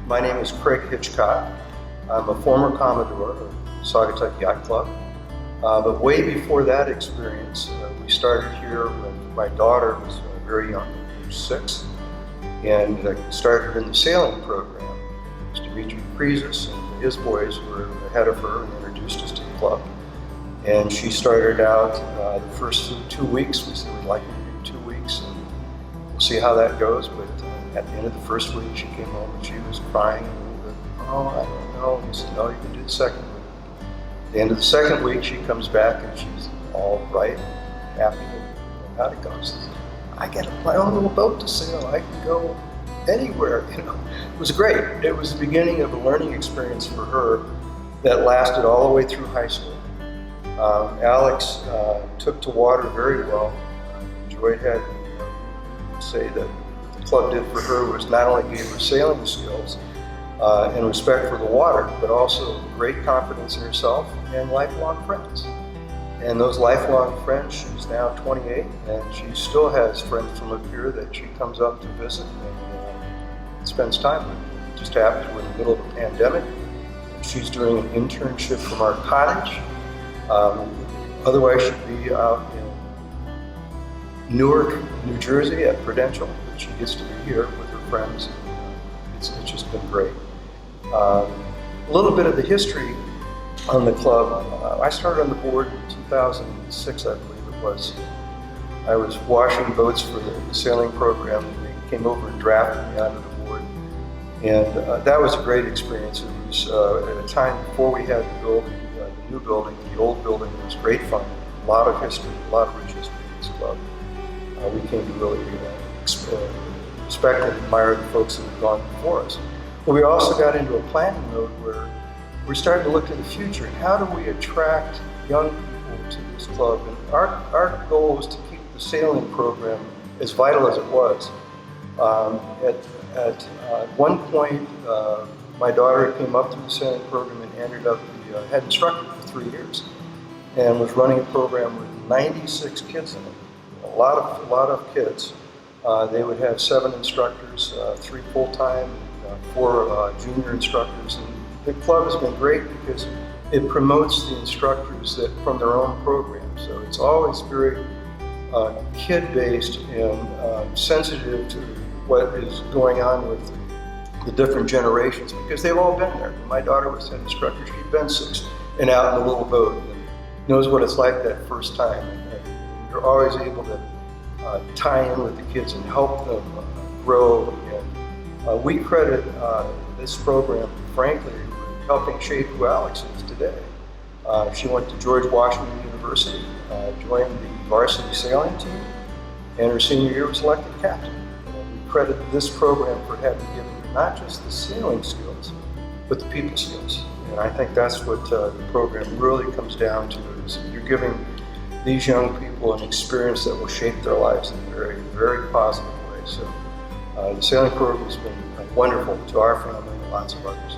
My name is Craig Hitchcock. I'm a former Commodore of Saugatuck Yacht Club. But way before that experience, we started here when my daughter was very young, age 6, and started in the sailing program. It was Dimitri Krizis and his boys were ahead of her and introduced us to the club. And she started out the first 2 weeks. We said we'd like her to do 2 weeks, and we'll see how that goes. But at the end of the first week, she came home and she was crying a little bit. Oh, I don't know. We said, no, you can do the second week. At the end of the second week, she comes back and she's all right, happy with how it goes. I get my own little boat to sail. I can go anywhere. It was great. It was the beginning of a learning experience for her that lasted all the way through high school. Alex took to water very well. Joy had say that the club did for her was not only gave her sailing skills and respect for the water, but also great confidence in herself and lifelong friends. And those lifelong friends, she's now 28, and she still has friends from up here that she comes up to visit and spends time with. It just happened we're in the middle of a pandemic. She's doing an internship from our cottage. Otherwise, she'd be out in Newark, New Jersey at Prudential, but she gets to be here with her friends. It's just been great. A little bit of the history on the club. I started on the board in 2006, I believe it was. I was washing boats for the sailing program, and they came over and drafted me onto the board. And that was a great experience. It was at a time before we had the building, the new building. The old building was great fun. A lot of history, a lot of rich history in this club. We came to really respect and admire the folks that have gone before us. But we also got into a planning mode where we're starting to look to the future. How do we attract young people to this club? And our goal was to keep the sailing program as vital as it was. At one point, my daughter came up through the sailing program and ended up the head instructor for 3 years, and was running a program with 96 kids in it. A lot of kids. They would have 7 instructors, 3 full-time, 4 junior instructors. And the club has been great because it promotes the instructors that from their own program. So it's always very kid-based and sensitive to what is going on with the different generations, because they've all been there. My daughter was head instructor. She'd been 6 and out in a little boat and knows what it's like that first time. And you're always able to tie in with the kids and help them grow. And we credit this program, frankly, with helping shape who Alex is today. She went to George Washington University, joined the varsity sailing team, and her senior year was elected captain. We credit this program for having given her not just the sailing skills, but the people skills. And I think that's what the program really comes down to, is you're giving these young people an experience that will shape their lives in a very, very positive way. So the sailing program has been wonderful to our family and lots of others.